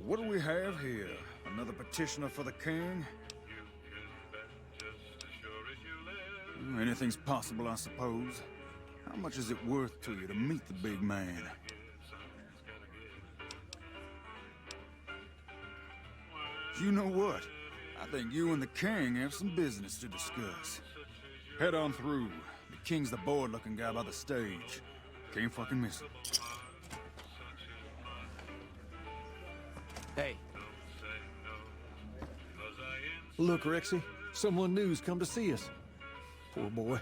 what do we have here? Another petitioner for the king? Anything's possible, I suppose. How much is it worth to you to meet the big man? You know what? I think you and the king have some business to discuss. Head on through. The king's the bored-looking guy by the stage. Can't fucking miss him. Hey. Look, Rexy, someone new's come to see us. Poor boy.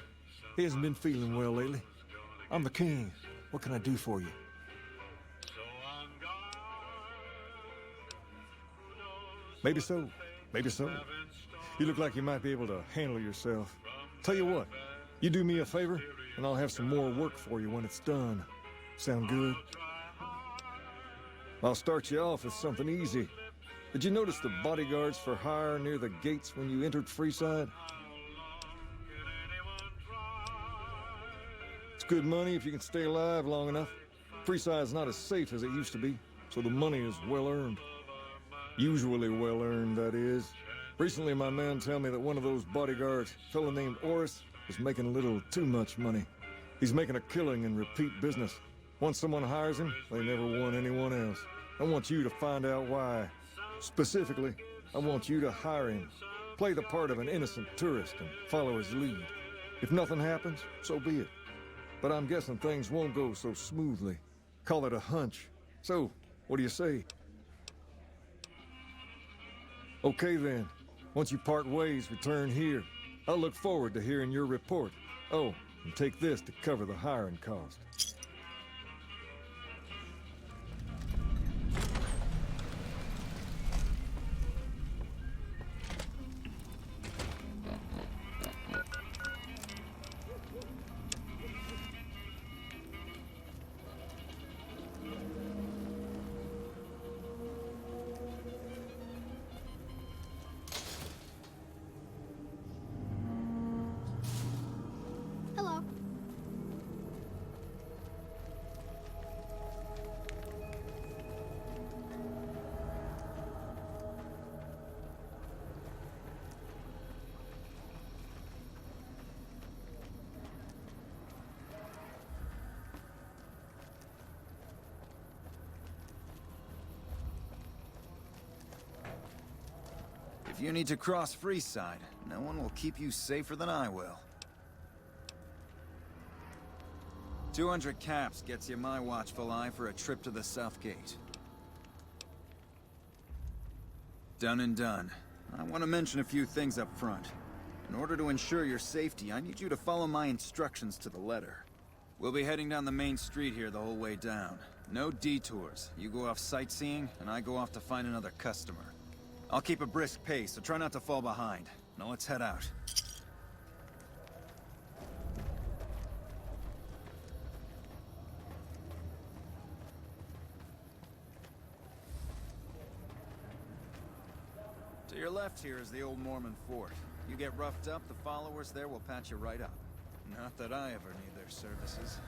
He hasn't been feeling well lately. I'm the king. What can I do for you? Maybe so. Maybe so. You look like you might be able to handle yourself. Tell you what, you do me a favor, and I'll have some more work for you when it's done. Sound good? I'll start you off with something easy. Did you notice the bodyguards for hire near the gates when you entered Freeside? It's good money if you can stay alive long enough. Freeside's not as safe as it used to be, so the money is well earned. Usually well earned, that is. Recently, my man told me that one of those bodyguards, a fellow named Oris, was making a little too much money. He's making a killing in repeat business. Once someone hires him, they never want anyone else. I want you to find out why. Specifically, I want you to hire him. Play the part of an innocent tourist and follow his lead. If nothing happens, so be it. But I'm guessing things won't go so smoothly. Call it a hunch. So, what do you say? Okay then. Once you part ways, return here. I'll look forward to hearing your report. Oh, and take this to cover the hiring cost. Hello. If you need to cross Freeside, no one will keep you safer than I will. 200 caps gets you my watchful eye for a trip to the South Gate. Done and done. I want to mention a few things up front. In order to ensure your safety, I need you to follow my instructions to the letter. We'll be heading down the main street here the whole way down. No detours. You go off sightseeing, and I go off to find another customer. I'll keep a brisk pace, so try not to fall behind. Now let's head out. To your left here is the old Mormon fort. You get roughed up, the followers there will patch you right up. Not that I ever need their services.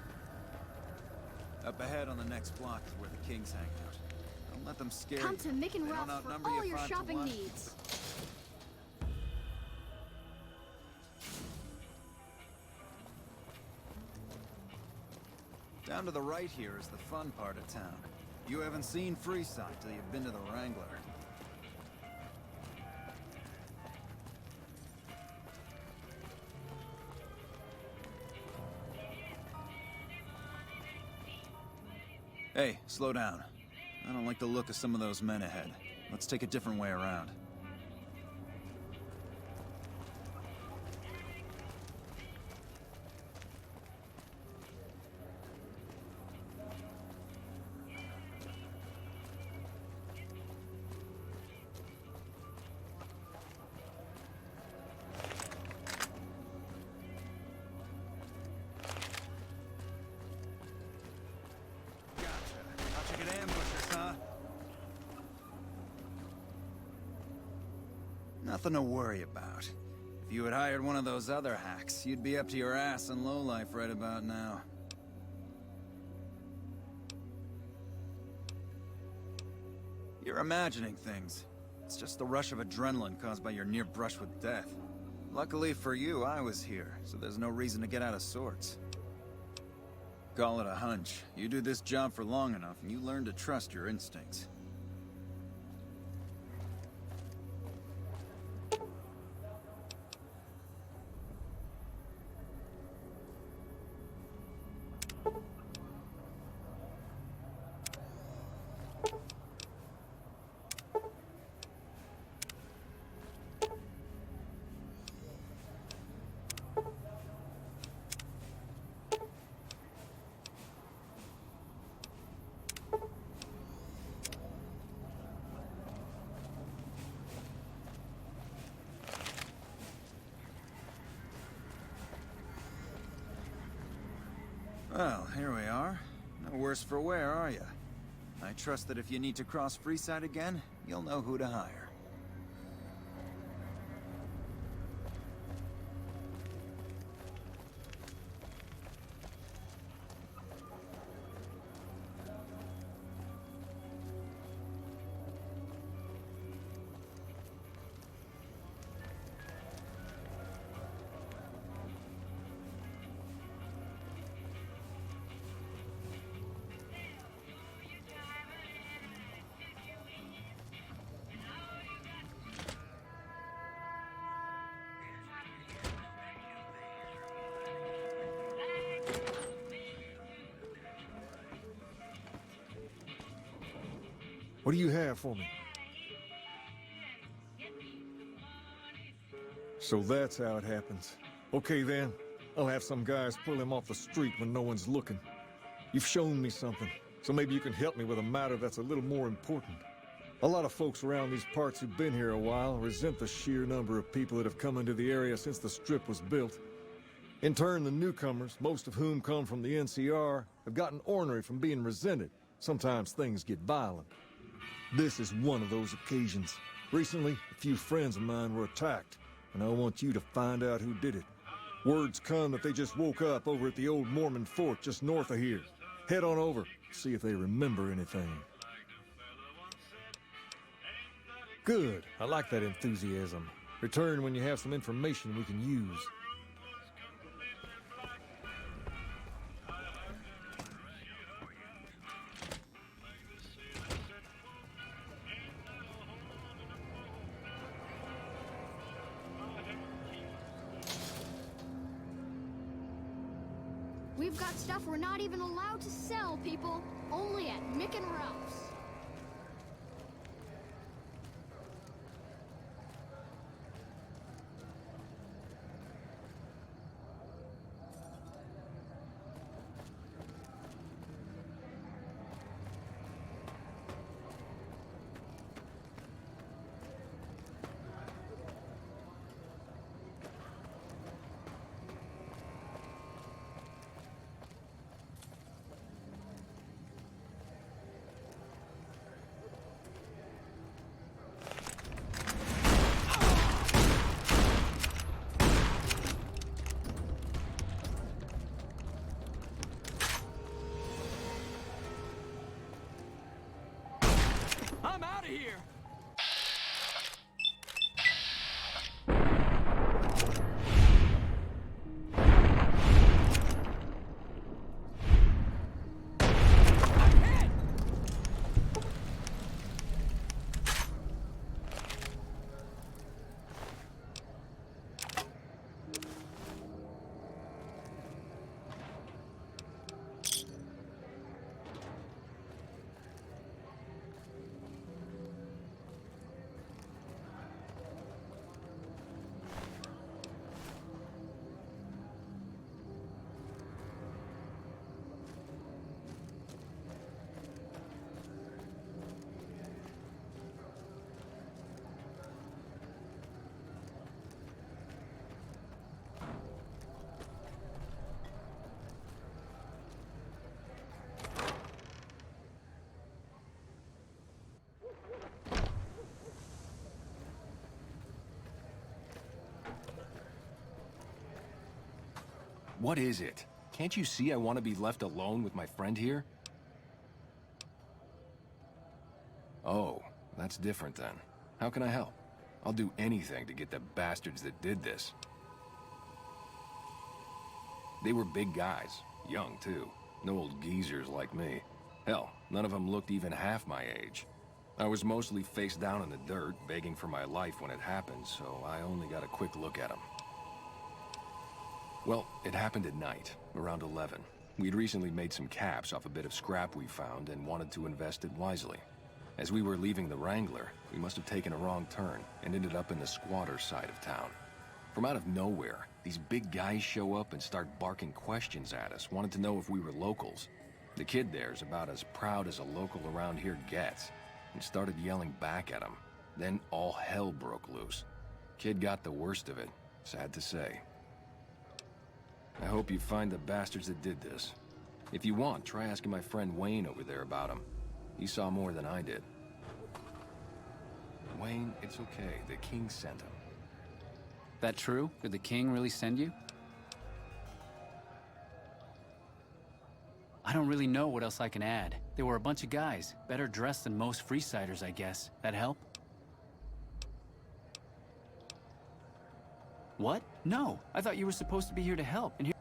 Up ahead on the next block is where the kings hang out. Don't let them scare you. Come to Mick and They don't Ralph's for outnumber all you your 5 to shopping 1. needs. Down to the right here is the fun part of town. You haven't seen Freeside till you've been to the Wrangler. Hey, slow down. I don't like the look of some of those men ahead. Let's take a different way around. Nothing to worry about. If you had hired one of those other hacks, you'd be up to your ass in lowlife right about now. You're imagining things. It's just the rush of adrenaline caused by your near brush with death. Luckily for you, I was here, so there's no reason to get out of sorts. Call it a hunch. You do this job for long enough, and you learn to trust your instincts. Well, here we are. No worse for wear, are you? I trust that if you need to cross Freeside again, you'll know who to hire. What do you have for me? So that's how it happens. Okay then, I'll have some guys pull him off the street when no one's looking. You've shown me something, so maybe you can help me with a matter that's a little more important. A lot of folks around these parts who've been here a while resent the sheer number of people that have come into the area since the Strip was built. In turn, the newcomers, most of whom come from the NCR, have gotten ornery from being resented. Sometimes things get violent. This is one of those occasions. Recently, a few friends of mine were attacked, and I want you to find out who did it. Word's come that they just woke up over at the old Mormon fort just north of here. Head on over, see if they remember anything. Good. I like that enthusiasm. Return when you have some information we can use. We've got stuff we're not even allowed to sell, people. Only at Mick and Ralph's. I'm out of here! What is it? Can't you see I want to be left alone with my friend here? Oh, That's different then. How can I help? I'll do anything to get the bastards that did this. They were big guys, young too. No old geezers like me. Hell, none of them looked even half my age. I was mostly face down in the dirt, begging for my life when it happened, so I only got a quick look at them. Well, it happened at night, around 11. We'd recently made some caps off a bit of scrap we found and wanted to invest it wisely. As we were leaving the Wrangler, we must have taken a wrong turn and ended up in the squatter side of town. From out of nowhere, these big guys show up and start barking questions at us, wanted to know if we were locals. The kid there's about as proud as a local around here gets, and started yelling back at him. Then all hell broke loose. Kid got the worst of it, sad to say. I hope you find the bastards that did this. If you want, try asking my friend Wayne over there about him. He saw more than I did. Wayne, it's okay. The king sent him. That true? Did the king really send you? I don't really know what else I can add. They were a bunch of guys, better dressed than most Freesiders, I guess. That help? What? No, I thought you were supposed to be here to help. And here...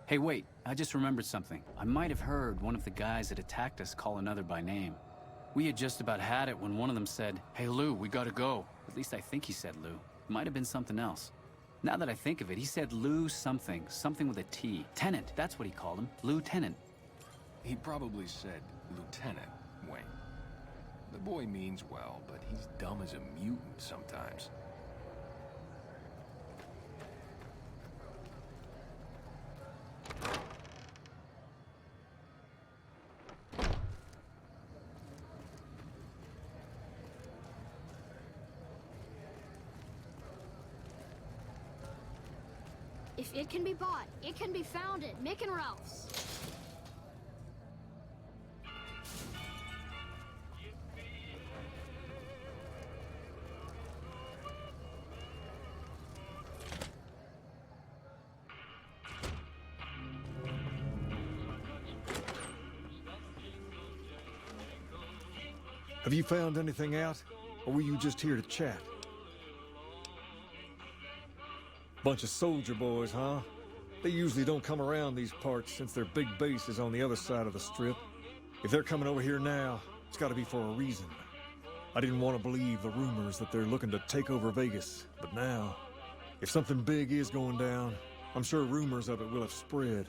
Hey, wait, I just remembered something. I might have heard one of the guys that attacked us call another by name. We had just about had it when one of them said, "Hey Lou, we gotta go." At least I think he said Lou. It might have been something else. Now that I think of it, he said Lou something. Something with a T. Tenant, that's what he called him. Lieutenant. He probably said Lieutenant, Wayne. The boy means well, but he's dumb as a mutant sometimes. If it can be bought, it can be found at Mick and Ralph's. Have you found anything out? Or were you just here to chat? Bunch of soldier boys, huh? They usually don't come around these parts since their big base is on the other side of the strip. If they're coming over here now, it's gotta be for a reason. I didn't want to believe the rumors that they're looking to take over Vegas, but now, if something big is going down, I'm sure rumors of it will have spread.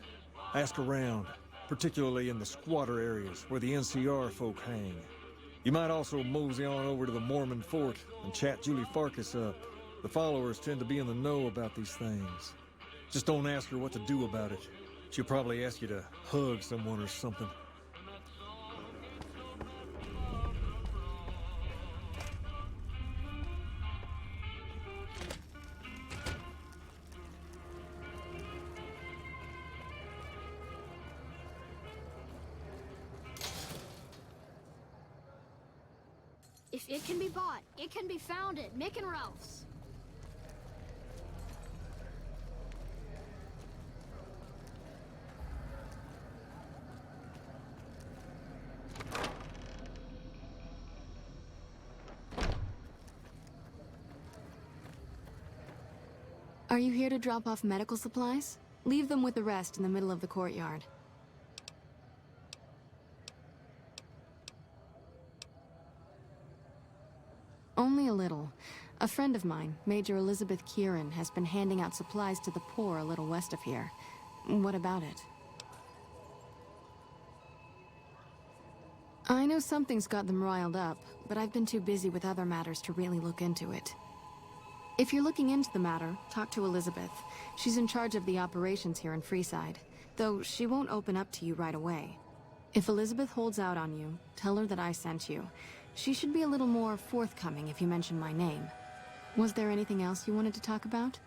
Ask around, particularly in the squatter areas where the NCR folk hang. You might also mosey on over to the Mormon fort and chat Julie Farkas up. The followers tend to be in the know about these things. Just don't ask her what to do about it. She'll probably ask you to hug someone or something. If it can be bought, it can be found at Mick and Ralph's. Are you here to drop off medical supplies? Leave them with the rest in the middle of the courtyard. Only a little. A friend of mine, Major Elizabeth Kieran, has been handing out supplies to the poor a little west of here. What about it? I know something's got them riled up, but I've been too busy with other matters to really look into it. If you're looking into the matter, talk to Elizabeth. She's in charge of the operations here in Freeside, though she won't open up to you right away. If Elizabeth holds out on you, tell her that I sent you. She should be a little more forthcoming if you mention my name. Was there anything else you wanted to talk about?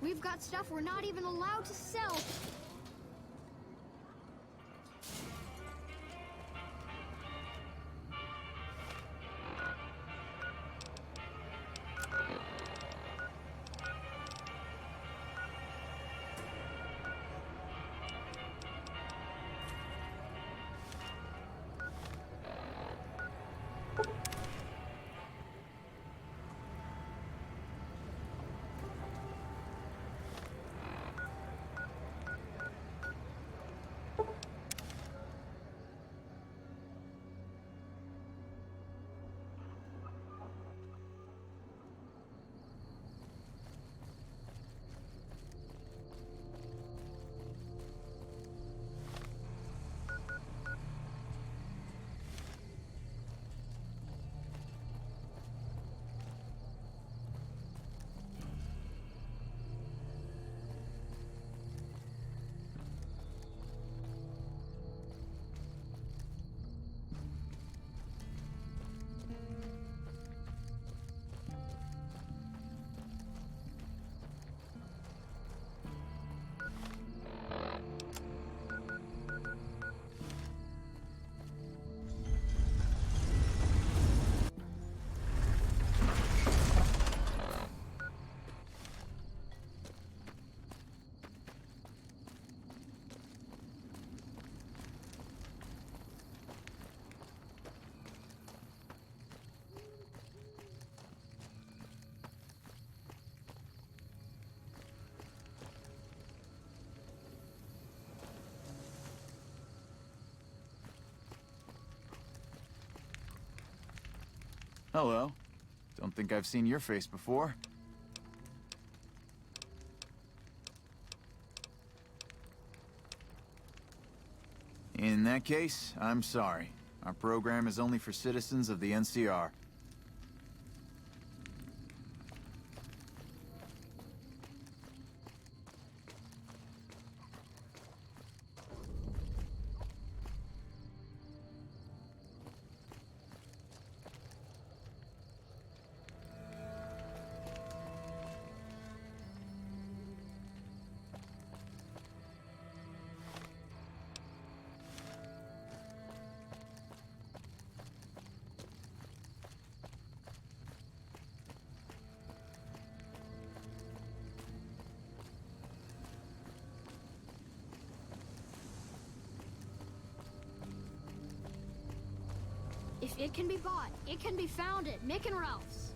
We've got stuff we're not even allowed to sell. Hello. Don't think I've seen your face before. In that case, I'm sorry. Our program is only for citizens of the NCR. If it can be bought, it can be found at Mick and Ralph's.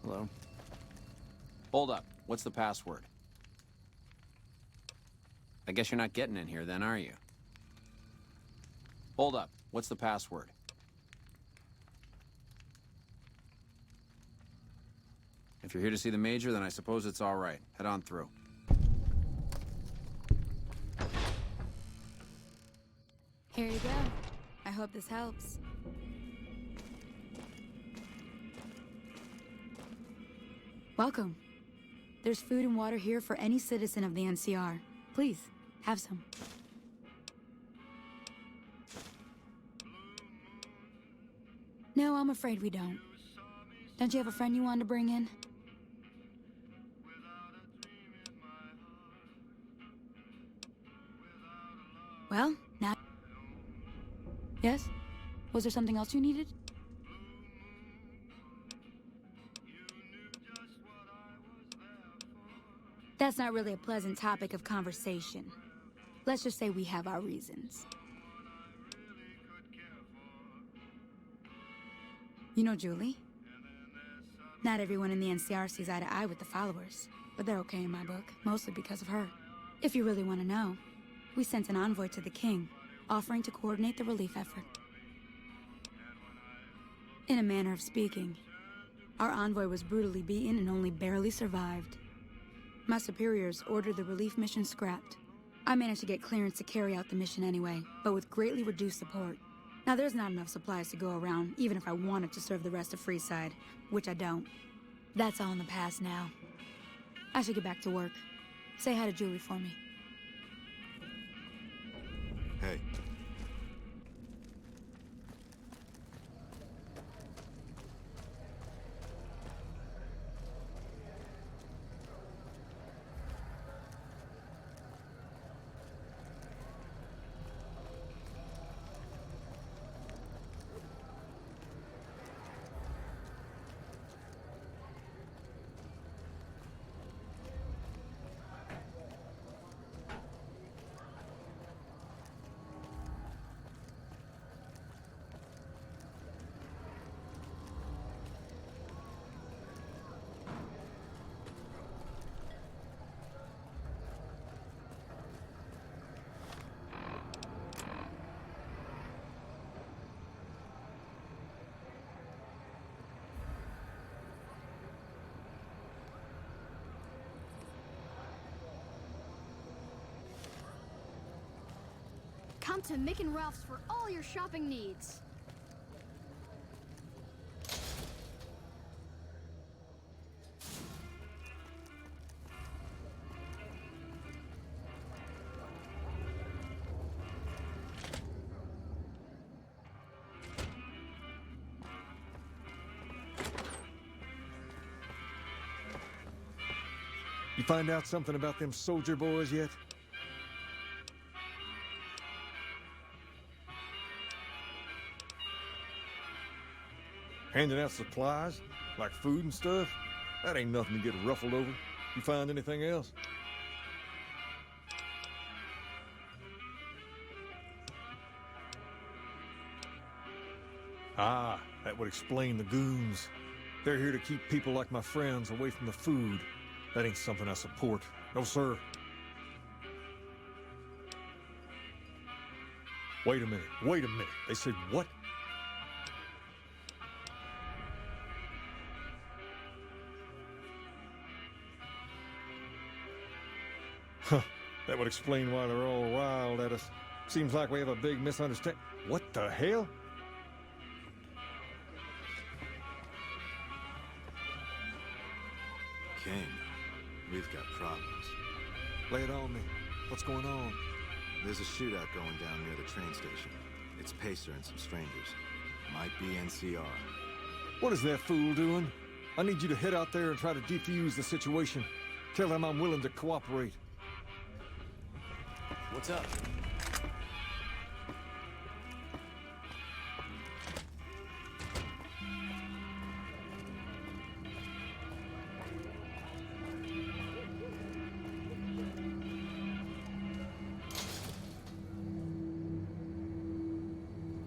Hello? Hold up. What's the password? I guess you're not getting in here then, are you? Hold up. What's the password? If you're here to see the Major, then I suppose it's all right. Head on through. Here you go. I hope this helps. Welcome. There's food and water here for any citizen of the NCR. Please, have some. No, I'm afraid we don't. Don't you have a friend you wanted to bring in? Well, now... Yes? Was there something else you needed? That's not really a pleasant topic of conversation. Let's just say we have our reasons. You know Julie? Not everyone in the NCR sees eye to eye with the followers, but they're okay in my book, mostly because of her. If you really want to know, we sent an envoy to the king, offering to coordinate the relief effort. In a manner of speaking, our envoy was brutally beaten and only barely survived. My superiors ordered the relief mission scrapped. I managed to get clearance to carry out the mission anyway, but with greatly reduced support. Now there's not enough supplies to go around, even if I wanted to serve the rest of Freeside, which I don't. That's all in the past now. I should get back to work. Say hi to Julie for me. Hey. Come to Mick and Ralph's for all your shopping needs. You find out something about them soldier boys yet? Handing out supplies? Like food and stuff? That ain't nothing to get ruffled over. You find anything else? Ah, that would explain the goons. They're here to keep people like my friends away from the food. That ain't something I support. No, sir. Wait a minute. Wait a minute. They said what? Huh. That would explain why they're all riled at us. Seems like we have a big misunderstanding. What the hell? King, we've got problems. Lay it on me. What's going on? There's a shootout going down near the train station. It's Pacer and some strangers. Might be NCR. What is that fool doing? I need you to head out there and try to defuse the situation. Tell them I'm willing to cooperate. What's up?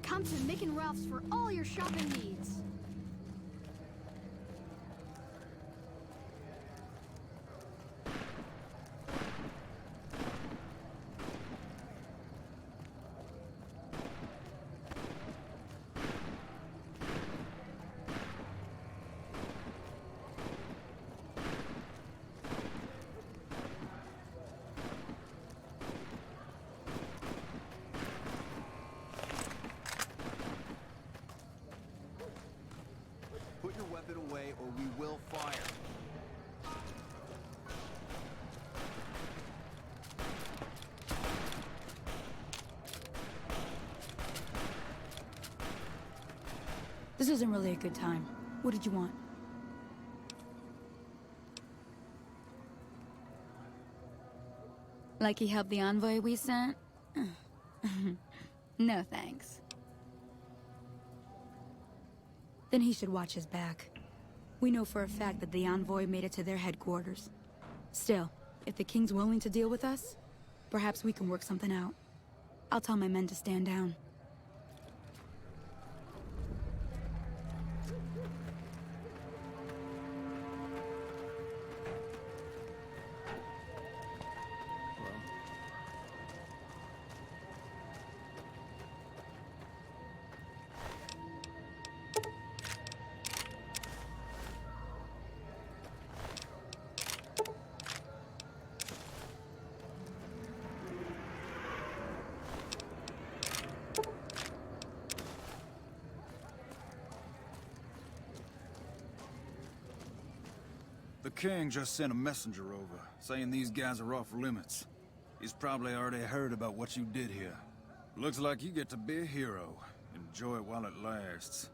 Come to Mick and Ralph's for all your shopping needs. will fire. This isn't really a good time. What did you want? Like he helped the envoy we sent? No thanks. Then he should watch his back. We know for a fact that the envoy made it to their headquarters. Still, if the king's willing to deal with us, perhaps we can work something out. I'll tell my men to stand down. The king just sent a messenger over, saying these guys are off limits. He's probably already heard about what you did here. Looks like you get to be a hero. Enjoy it while it lasts.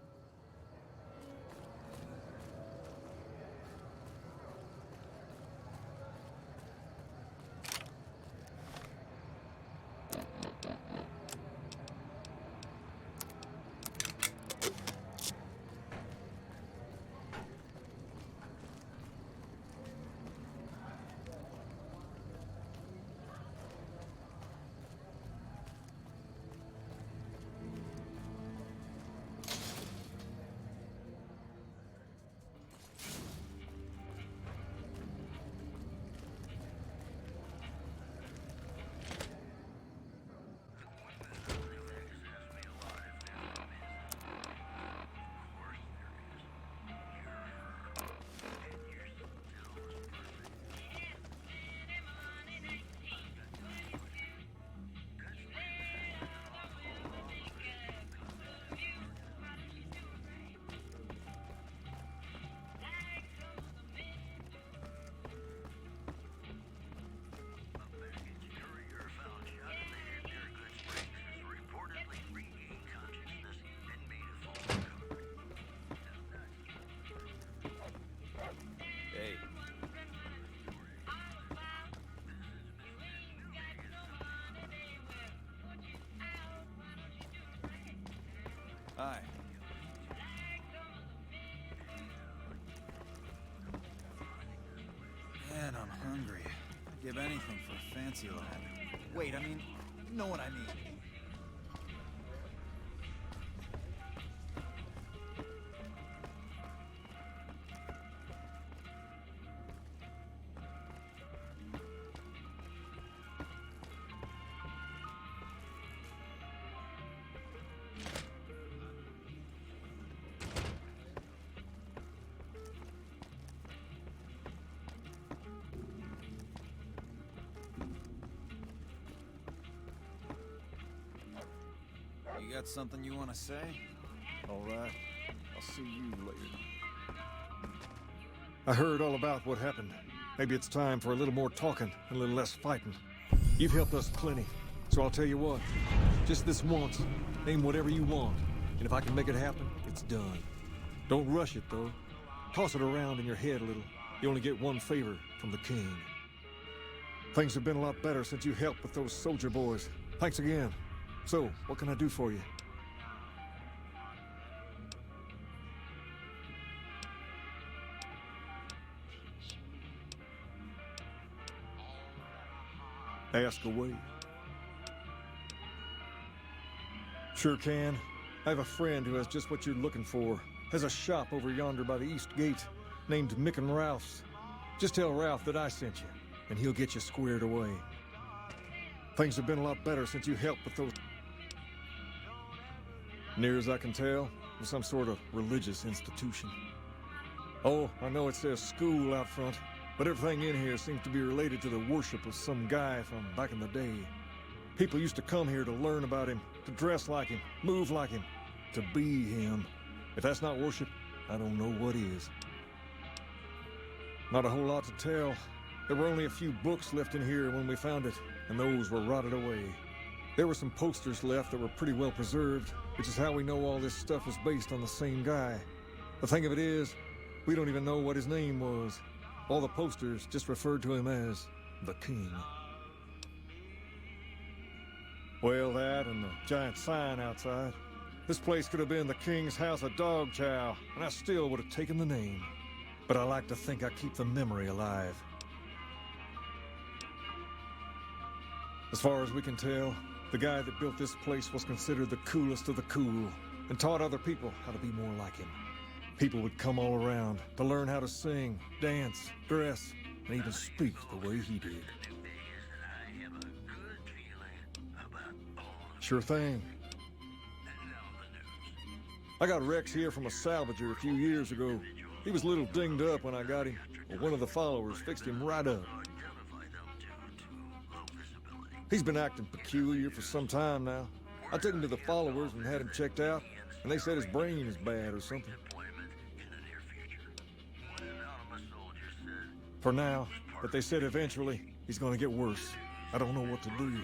Hi. Man, I'm hungry. I'd give anything for a fancy lad. Wait, I mean, you know what I mean. You got something you want to say? All right. I'll see you later. I heard all about what happened. Maybe it's time for a little more talking and a little less fighting. You've helped us plenty, so I'll tell you what. Just this once, name whatever you want, and if I can make it happen, it's done. Don't rush it, though. Toss it around in your head a little. You only get one favor from the king. Things have been a lot better since you helped with those soldier boys. Thanks again. So, what can I do for you? Ask away. Sure can. I have a friend who has just what you're looking for. Has a shop over yonder by the East Gate, named Mick and Ralph's. Just tell Ralph that I sent you, and he'll get you squared away. Things have been a lot better since you helped with those... Near as I can tell, it's some sort of religious institution. Oh, I know it says school out front, but everything in here seems to be related to the worship of some guy from back in the day. People used to come here to learn about him, to dress like him, move like him, to be him. If that's not worship, I don't know what is. Not a whole lot to tell. There were only a few books left in here when we found it, and those were rotted away. There were some posters left that were pretty well preserved, which is how we know all this stuff was based on the same guy. The thing of it is, we don't even know what his name was. All the posters just referred to him as the King. Well, that and the giant sign outside. This place could have been the King's House of Dog Chow, and I still would have taken the name. But I like to think I keep the memory alive. As far as we can tell, the guy that built this place was considered the coolest of the cool, and taught other people how to be more like him. People would come all around to learn how to sing, dance, dress, and even speak the way he did. Sure thing. I got Rex here from a salvager a few years ago. He was a little dinged up when I got him, but one of the followers fixed him right up. He's been acting peculiar for some time now. I took him to the followers and had him checked out, and they said his brain is bad or something. For now, but they said eventually he's gonna get worse. I don't know what to do.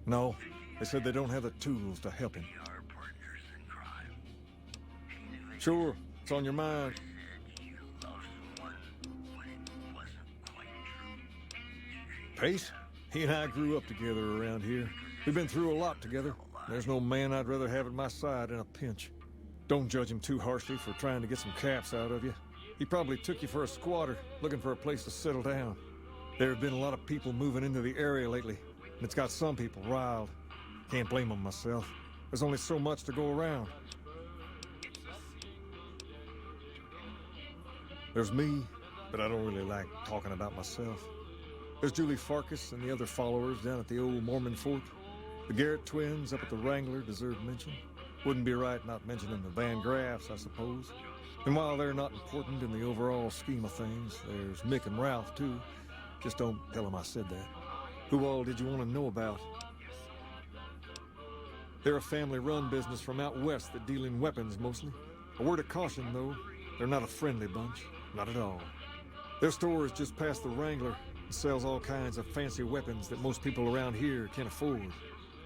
No, they said they don't have the tools to help him. Sure, it's on your mind. Pace? He and I grew up together around here. We've been through a lot together. There's no man I'd rather have at my side in a pinch. Don't judge him too harshly for trying to get some caps out of you. He probably took you for a squatter, looking for a place to settle down. There have been a lot of people moving into the area lately, and it's got some people riled. Can't blame them myself. There's only so much to go around. There's me, but I don't really like talking about myself. There's Julie Farkas and the other followers down at the old Mormon fort. The Garrett twins up at the Wrangler deserve mention. Wouldn't be right not mentioning the Van Graffs, I suppose. And while they're not important in the overall scheme of things, there's Mick and Ralph, too. Just don't tell them I said that. Who all did you want to know about? They're a family-run business from out west that deal in weapons, mostly. A word of caution, though, they're not a friendly bunch. Not at all. Their store is just past the Wrangler and sells all kinds of fancy weapons that most people around here can't afford.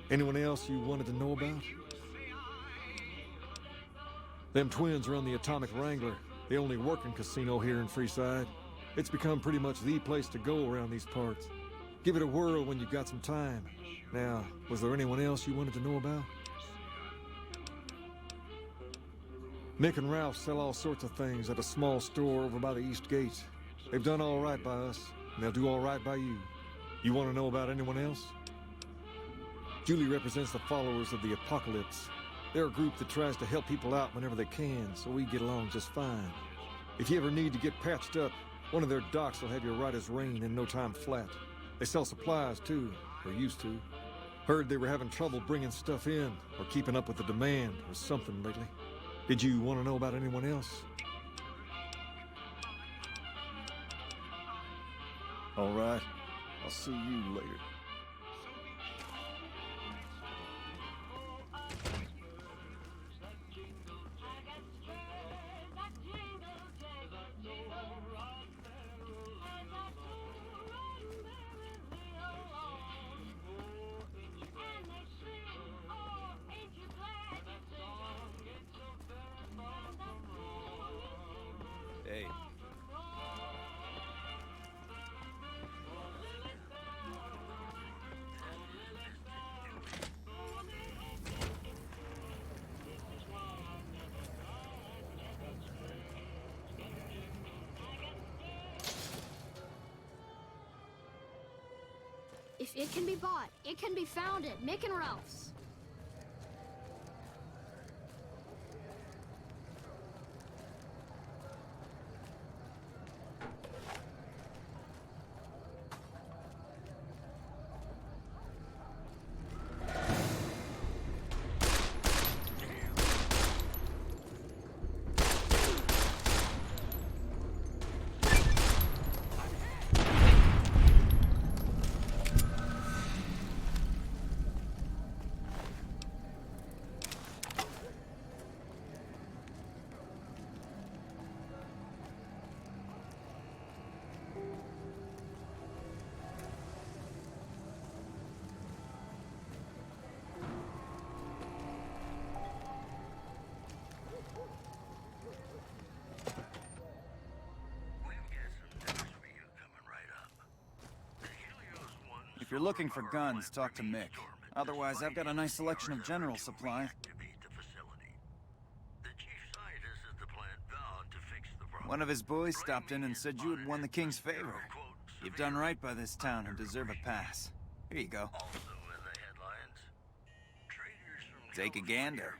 Anyone else you wanted to know about? Them twins run the Atomic Wrangler, the only working casino here in Freeside. It's become pretty much the place to go around these parts. Give it a whirl when you've got some time. Now, was there anyone else you wanted to know about? Mick and Ralph sell all sorts of things at a small store over by the East Gate. They've done all right by us, and they'll do all right by you. You want to know about anyone else? Julie represents the followers of the Apocalypse. They're a group that tries to help people out whenever they can, so we get along just fine. If you ever need to get patched up, one of their docs will have you right as rain in no time flat. They sell supplies, too, or used to. Heard they were having trouble bringing stuff in, or keeping up with the demand, or something lately. Did you want to know about anyone else? All right. I'll see you later. Hey. If it can be bought, it can be found at Mick and Ralph's. If you're looking for guns, talk to Mick. Otherwise, I've got a nice selection of general supply. One of his boys stopped in and said you had won the King's favor. You've done right by this town and deserve a pass. Here you go. Take a gander.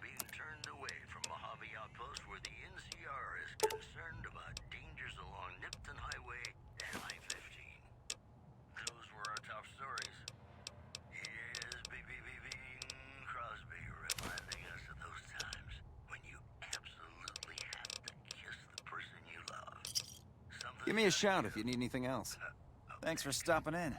Give me a shout if you need anything else. Thanks for stopping in.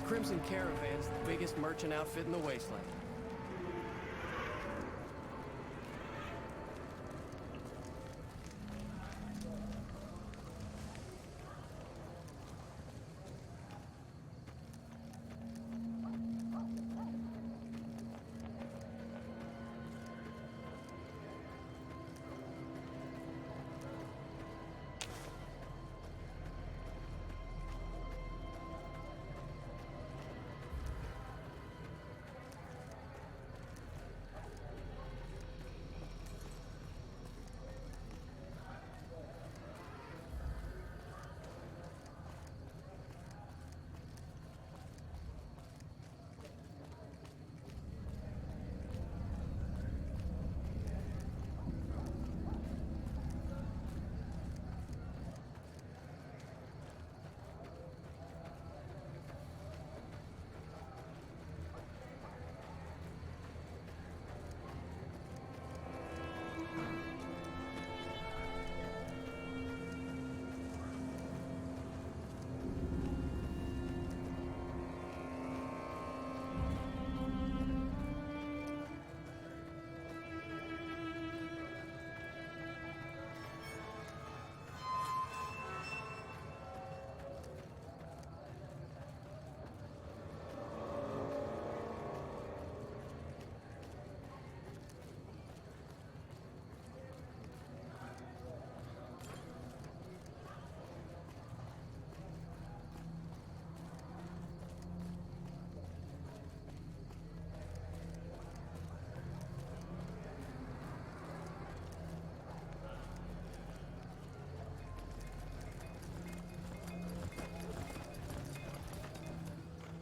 Crimson Caravan's the biggest merchant outfit in the wasteland.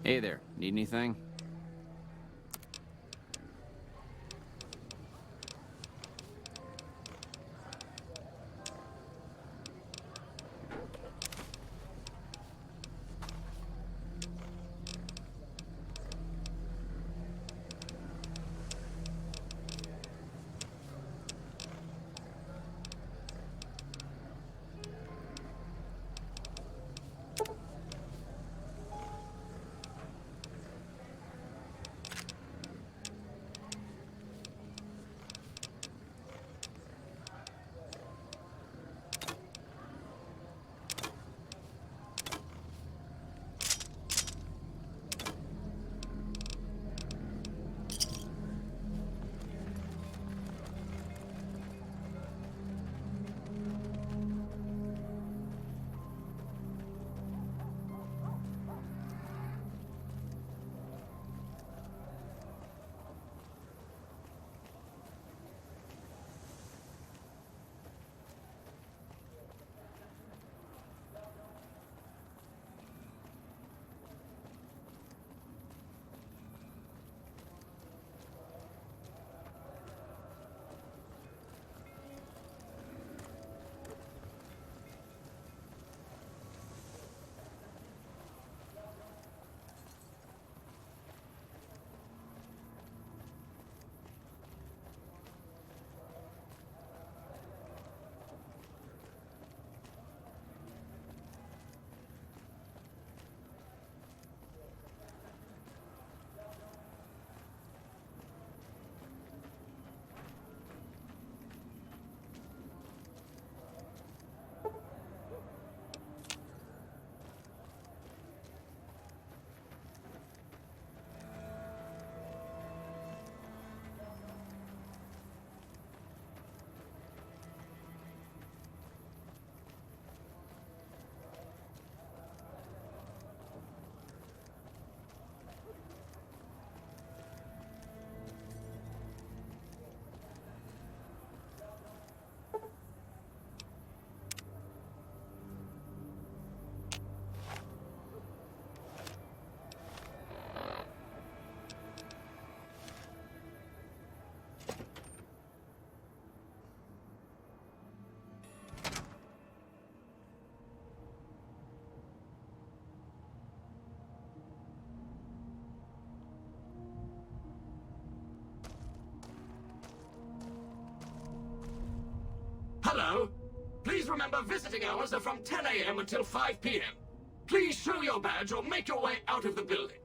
Hey there, need anything? Hello. Please remember visiting hours are from 10 a.m. until 5 p.m. Please show your badge or make your way out of the building.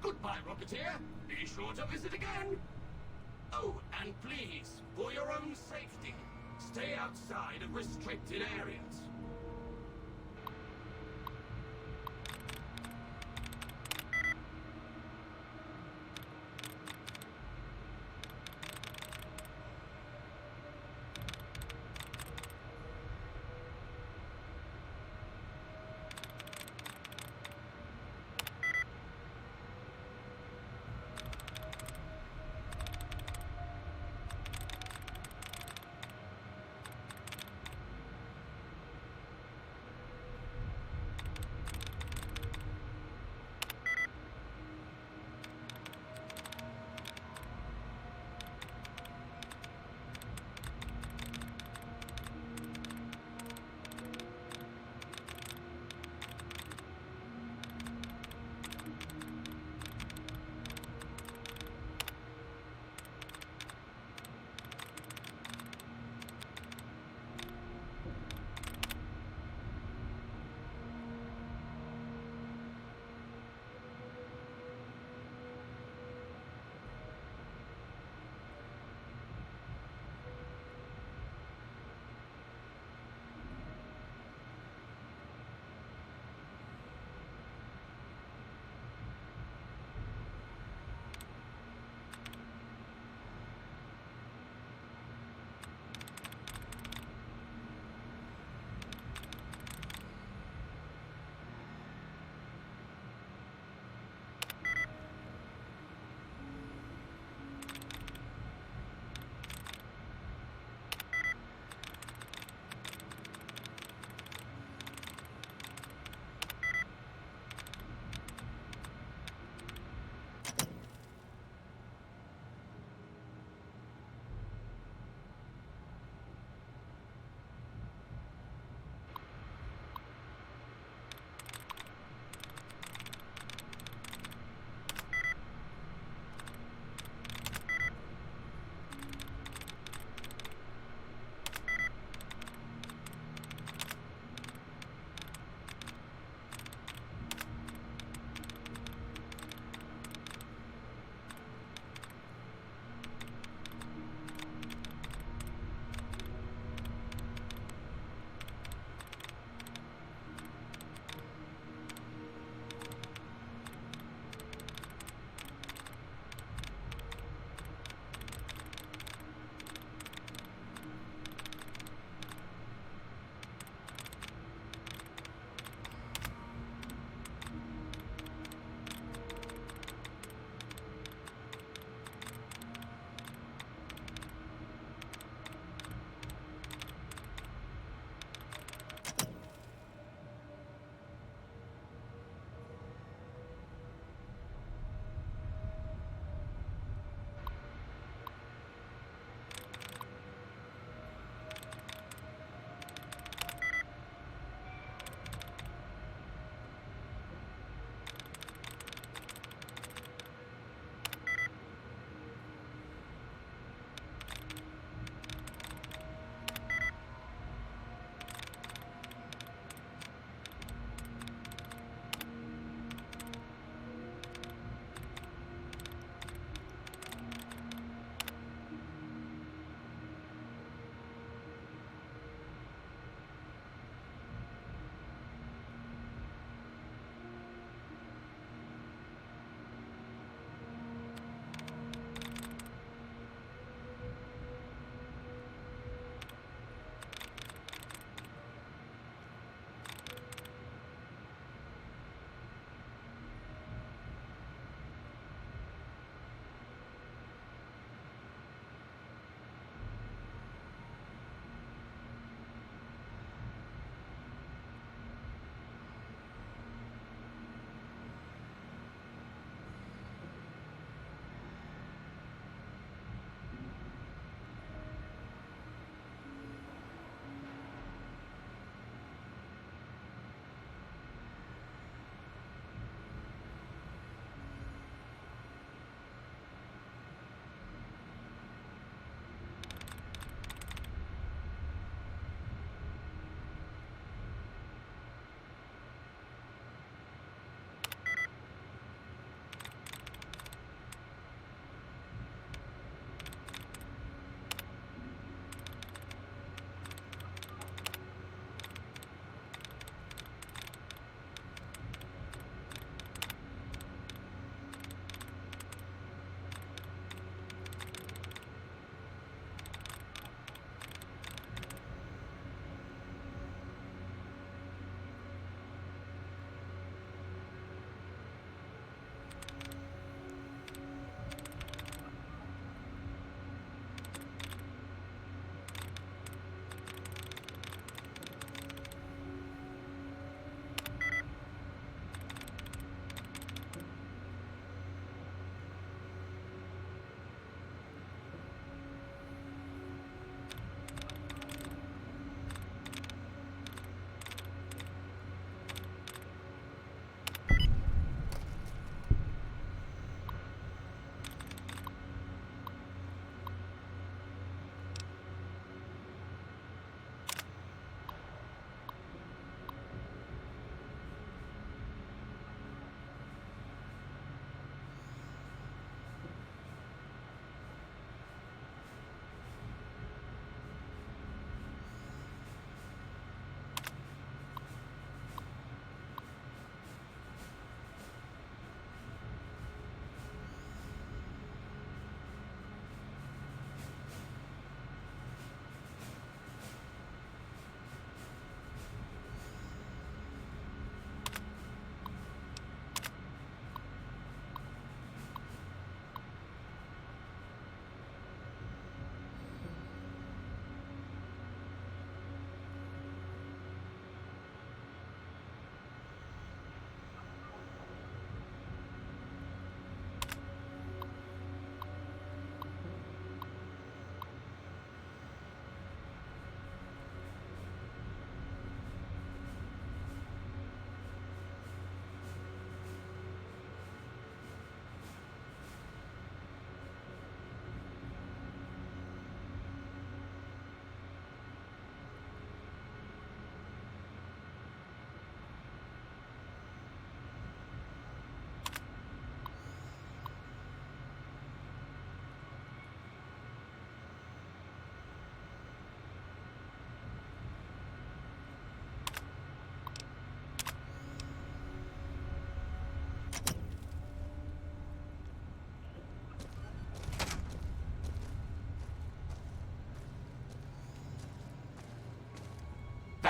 Goodbye, Rocketeer. Be sure to visit again. Oh, and please, for your own safety, stay outside of restricted areas.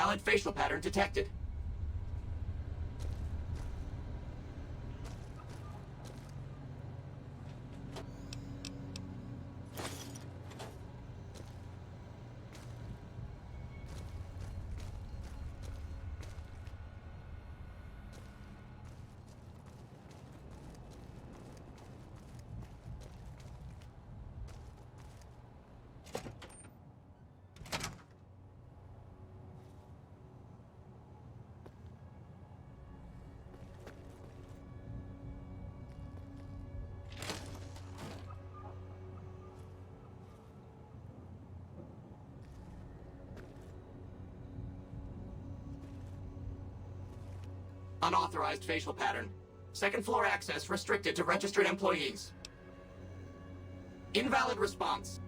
Invalid facial pattern detected. Unauthorized facial pattern. Second floor access restricted to registered employees. Invalid response.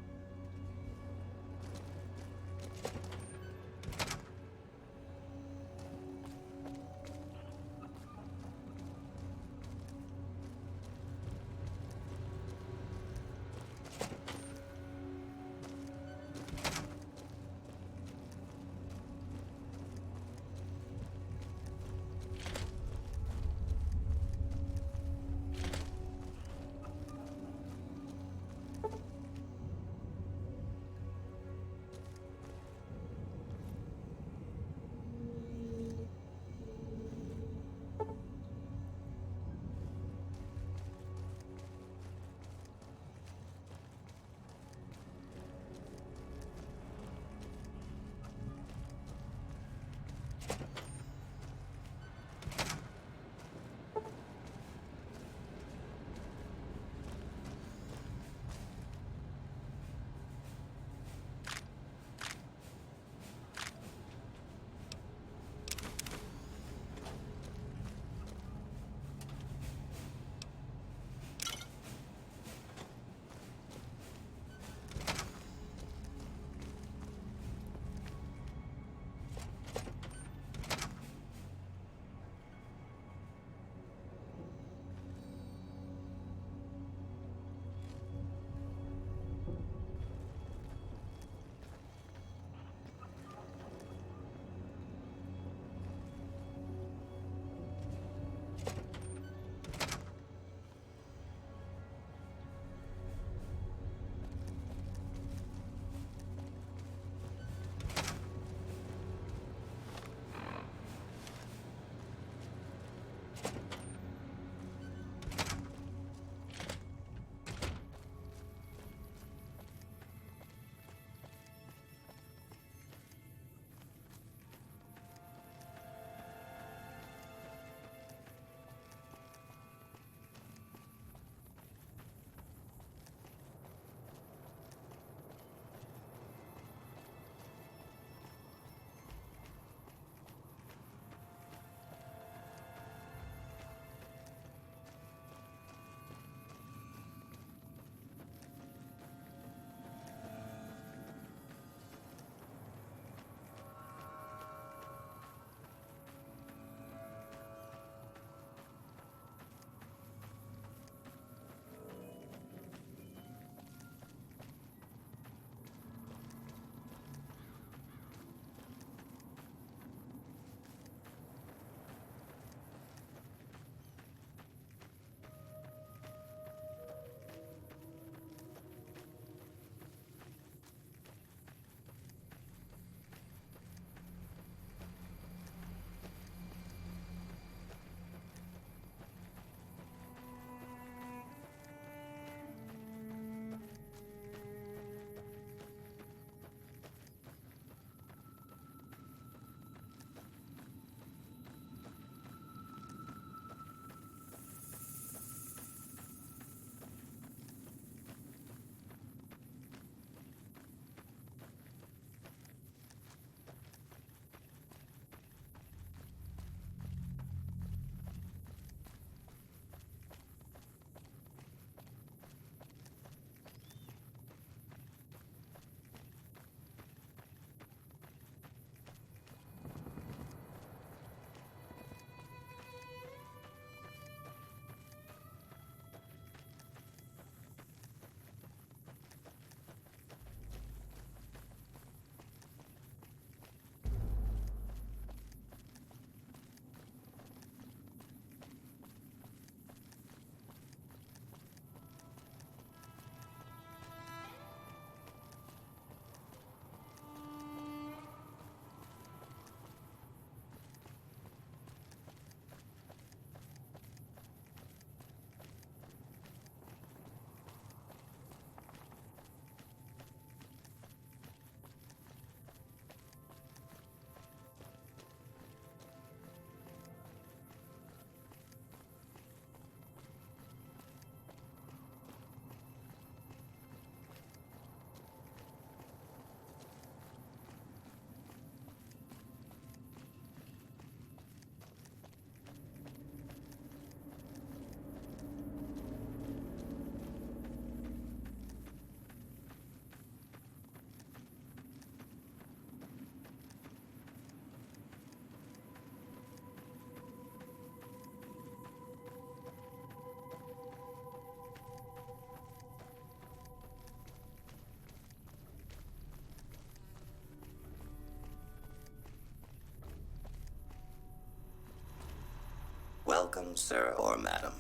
sir or madam.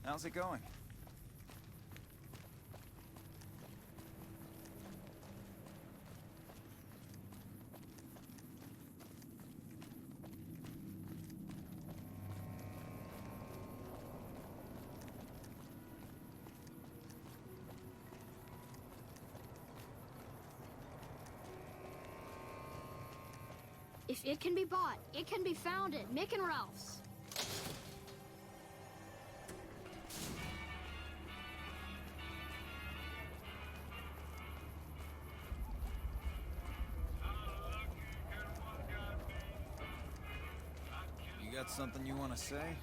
How's it going? If it can be bought, it can be found at Mick and Ralph's. You got something you want to say?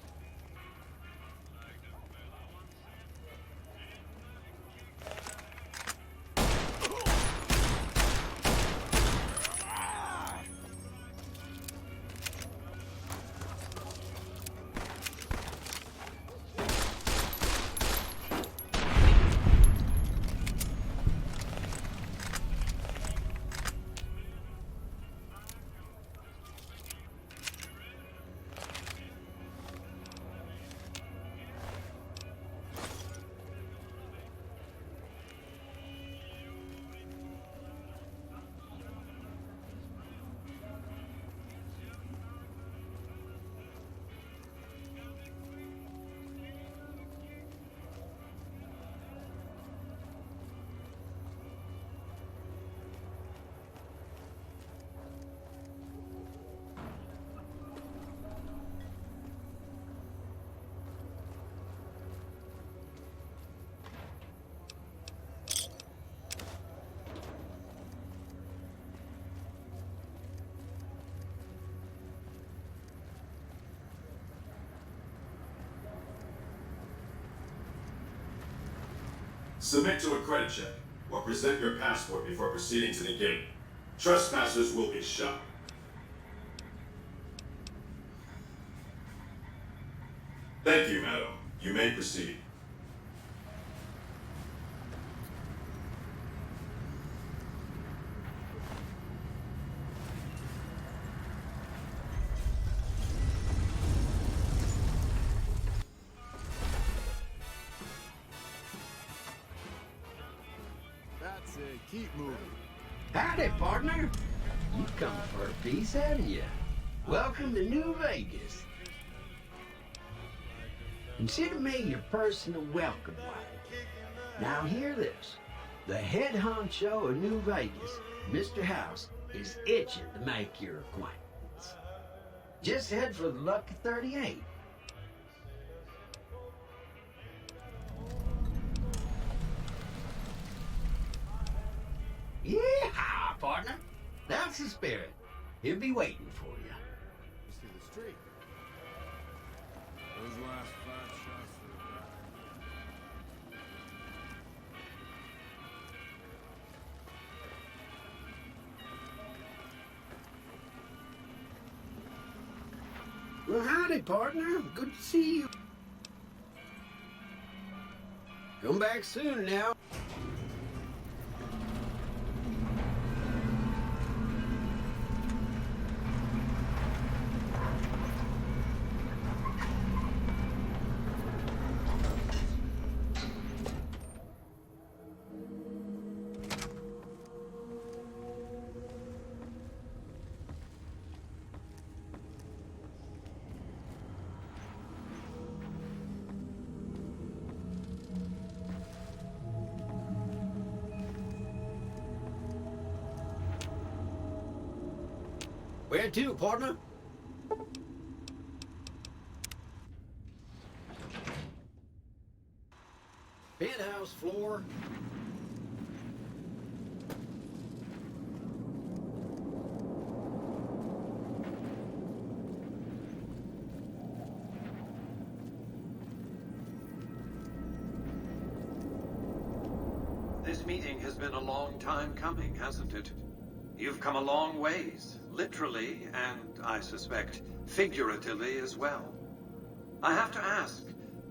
Submit to a credit check, or present your passport before proceeding to the gate. Trespassers will be shot. Thank you, madam. You may proceed. Keep moving. Howdy, partner. You come for a piece, hadn't you? Welcome to New Vegas. Consider me your personal welcome wagon. Now hear this. The head honcho of New Vegas, Mr. House, is itching to make your acquaintance. Just head for the Lucky 38. Yeah, partner. That's the spirit. He'll be waiting for you. You see the street? Those last 5 shots Well, howdy, partner. Good to see you. Come back soon now. Where to, partner? Penthouse floor. This meeting has been a long time coming, hasn't it? You've come a long ways, literally, and I suspect figuratively as well. I have to ask,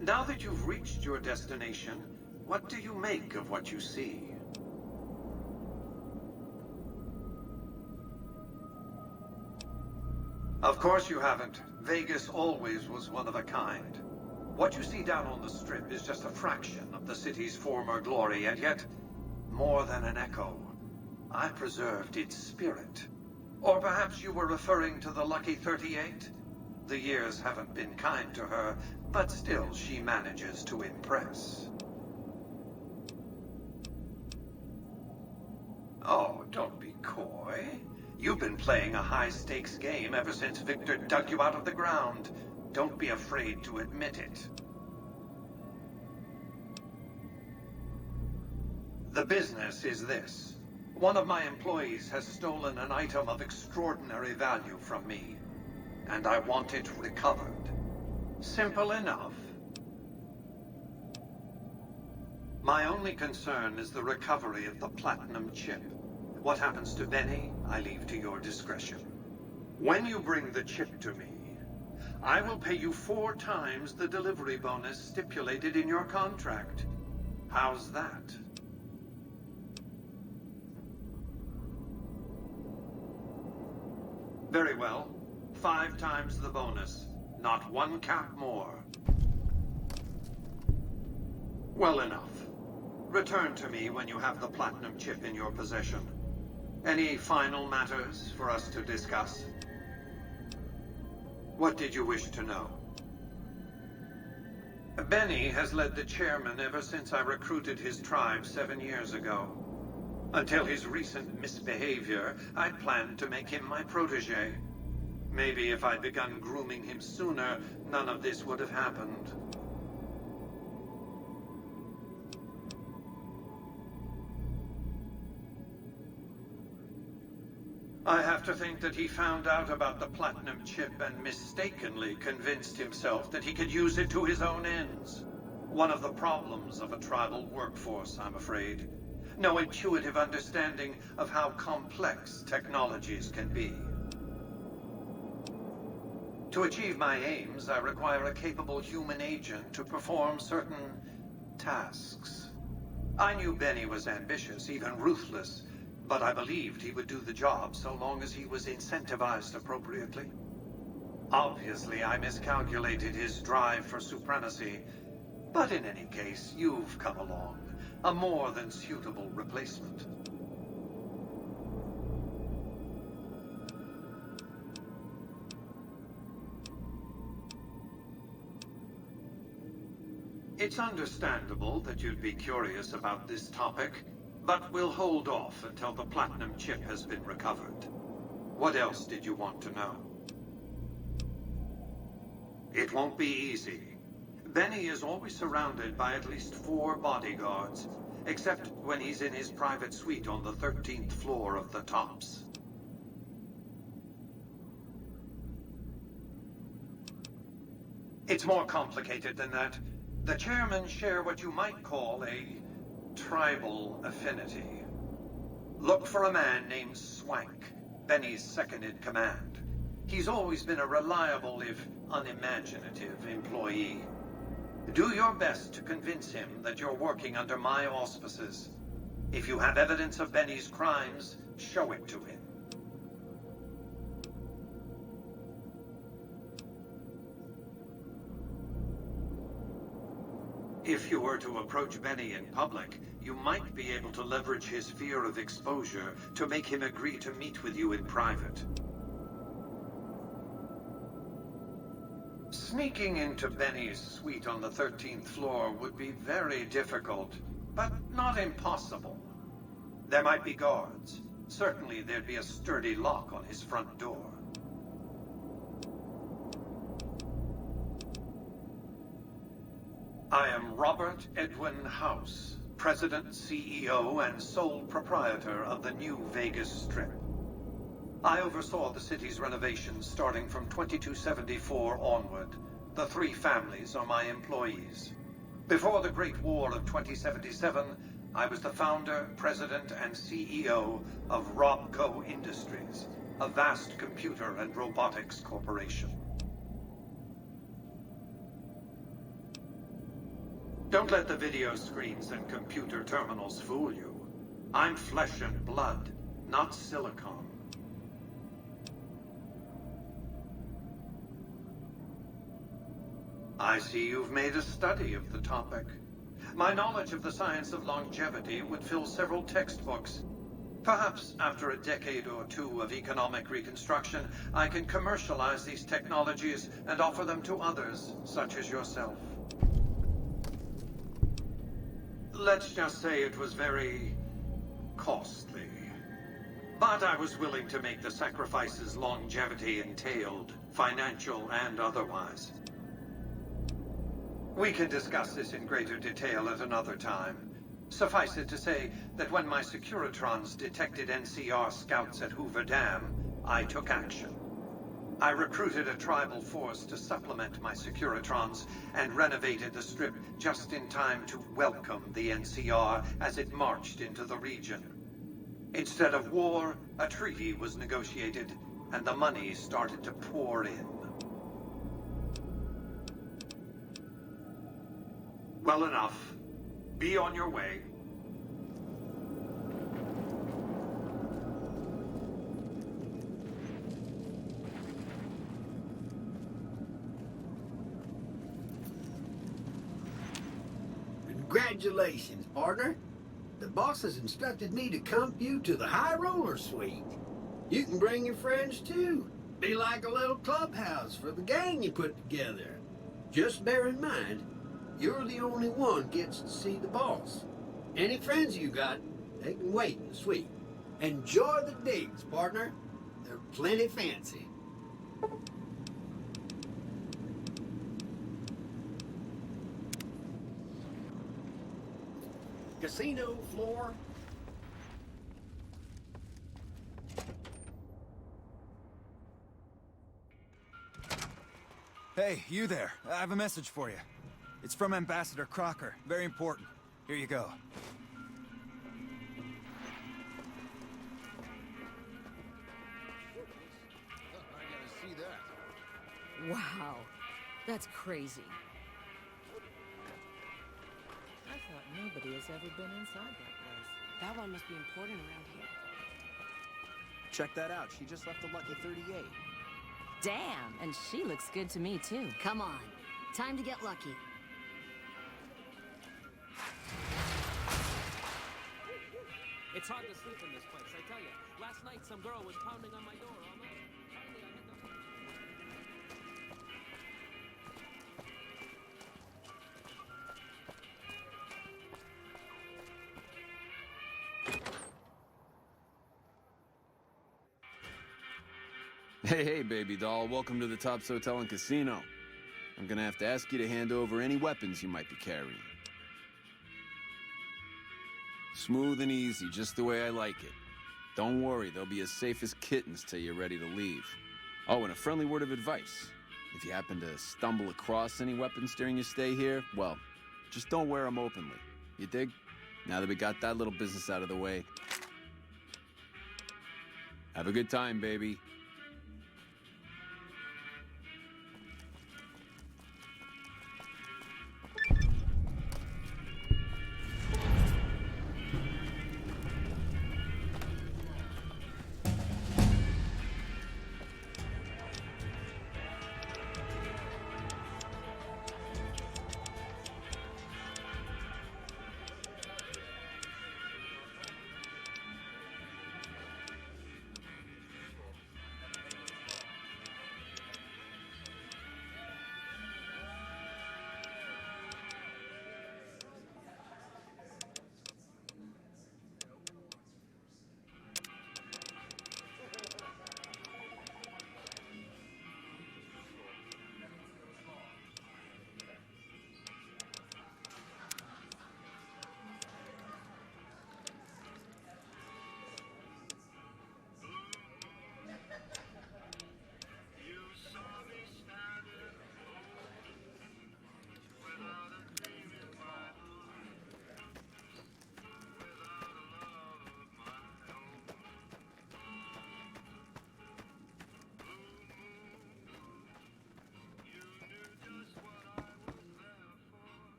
now that you've reached your destination, what do you make of what you see? Of course you haven't. Vegas always was one of a kind. What you see down on the Strip is just a fraction of the city's former glory, and yet, more than an echo. I preserved its spirit. Or perhaps you were referring to the Lucky 38? The years haven't been kind to her, but still she manages to impress. Oh, don't be coy. You've been playing a high-stakes game ever since Victor dug you out of the ground. Don't be afraid to admit it. The business is this. One of my employees has stolen an item of extraordinary value from me, and I want it recovered. Simple enough. My only concern is the recovery of the platinum chip. What happens to Benny, I leave to your discretion. When you bring the chip to me, I will pay you 4 times the delivery bonus stipulated in your contract. How's that? Very well. 5 times the bonus. Not 1 cap more. Well enough. Return to me when you have the platinum chip in your possession. Any final matters for us to discuss? What did you wish to know? Benny has led the chairman ever since I recruited his tribe 7 years ago. Until his recent misbehavior, I'd planned to make him my protege. Maybe if I'd begun grooming him sooner, none of this would have happened. I have to think that he found out about the platinum chip and mistakenly convinced himself that he could use it to his own ends. One of the problems of a tribal workforce, I'm afraid. No intuitive understanding of how complex technologies can be. To achieve my aims, I require a capable human agent to perform certain tasks. I knew Benny was ambitious, even ruthless, but I believed he would do the job so long as he was incentivized appropriately. Obviously, I miscalculated his drive for supremacy, but in any case, you've come along. A more than suitable replacement. It's understandable that you'd be curious about this topic, but we'll hold off until the platinum chip has been recovered. What else did you want to know? It won't be easy. Benny is always surrounded by at least 4 bodyguards, except when he's in his private suite on the 13th floor of the Tops. It's more complicated than that. The chairmen share what you might call a tribal affinity. Look for a man named Swank, Benny's second-in-command. He's always been a reliable, if unimaginative, employee. Do your best to convince him that you're working under my auspices. If you have evidence of Benny's crimes, show it to him. If you were to approach Benny in public, you might be able to leverage his fear of exposure to make him agree to meet with you in private. Sneaking into Benny's suite on the 13th floor would be very difficult, but not impossible. There might be guards. Certainly there'd be a sturdy lock on his front door. I am Robert Edwin House, President, CEO, and sole proprietor of the new Vegas Strip. I oversaw the city's renovations starting from 2274 onward. The 3 families are my employees. Before the Great War of 2077, I was the founder, president, and CEO of Robco Industries, a vast computer and robotics corporation. Don't let the video screens and computer terminals fool you. I'm flesh and blood, not silicon. I see you've made a study of the topic. My knowledge of the science of longevity would fill several textbooks. Perhaps after a decade or 2 of economic reconstruction, I can commercialize these technologies and offer them to others, such as yourself. Let's just say it was very costly. But I was willing to make the sacrifices longevity entailed, financial and otherwise. We can discuss this in greater detail at another time. Suffice it to say that when my Securitrons detected NCR scouts at Hoover Dam, I took action. I recruited a tribal force to supplement my Securitrons and renovated the Strip just in time to welcome the NCR as it marched into the region. Instead of war, a treaty was negotiated, and the money started to pour in. Well enough. Be on your way. Congratulations, partner. The boss has instructed me to comp you to the High Roller Suite. You can bring your friends too. Be like a little clubhouse for the gang you put together. Just bear in mind, you're the only one gets to see the boss. Any friends you got, they can wait in the suite. Enjoy the digs, partner. They're plenty fancy. Casino floor. Hey, you there. I have a message for you. It's from Ambassador Crocker. Very important. Here you go. Wow, that's crazy. I thought nobody has ever been inside that place. That one must be important around here. Check that out. She just left a lucky 38. Damn, and she looks good to me, too. Come on. Time to get lucky. It's hard to sleep in this place, I tell you. Last night, some girl was pounding on my door all night. Finally, I ended up... Hey, baby doll. Welcome to the Tops Hotel and Casino. I'm gonna have to ask you to hand over any weapons you might be carrying. Smooth and easy, just the way I like it. Don't worry, they'll be as safe as kittens till you're ready to leave. Oh, and a friendly word of advice. If you happen to stumble across any weapons during your stay here, well, just don't wear them openly. You dig? Now that we got that little business out of the way. Have a good time, baby.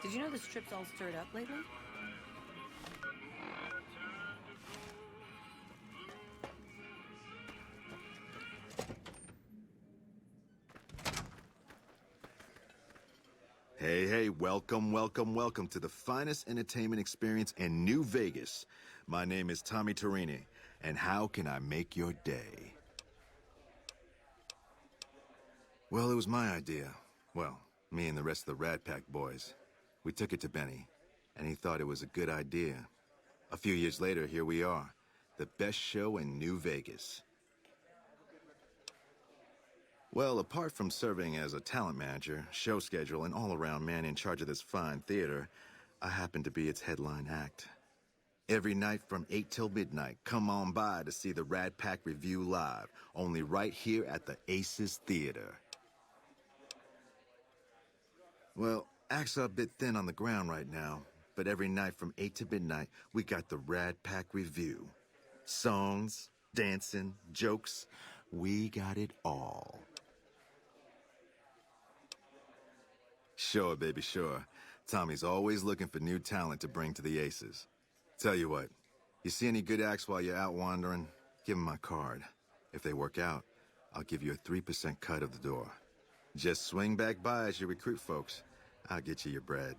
Did you know the strip's all stirred up lately? Hey, welcome to the finest entertainment experience in New Vegas. My name is Tommy Torini, and how can I make your day? Well, it was my idea. Well, me and the rest of the Rat Pack boys. We took it to Benny, and he thought it was a good idea. A few years later, here we are, the best show in New Vegas. Well, apart from serving as a talent manager, show schedule, and all-around man in charge of this fine theater, I happen to be its headline act. Every night from 8 till midnight, come on by to see the Rat Pack Review live, only right here at the Aces Theater. Well, acts are a bit thin on the ground right now, but every night from 8 to midnight, we got the Rat Pack Review. Songs, dancing, jokes, we got it all. Sure, baby, sure. Tommy's always looking for new talent to bring to the Aces. Tell you what, you see any good acts while you're out wandering, give them my card. If they work out, I'll give you a 3% cut of the door. Just swing back by as you recruit folks. I'll get you your bread.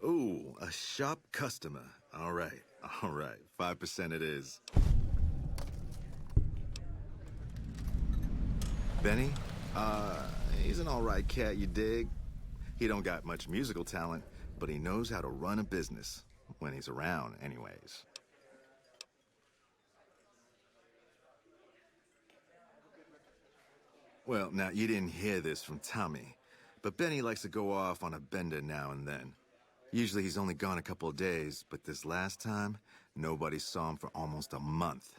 Ooh, a shop customer. All right, 5% it is. Benny? He's an all right cat, you dig? He don't got much musical talent, but he knows how to run a business. When he's around, anyways. Well, now, you didn't hear this from Tommy, but Benny likes to go off on a bender now and then. Usually he's only gone a couple of days, but this last time, nobody saw him for almost a month.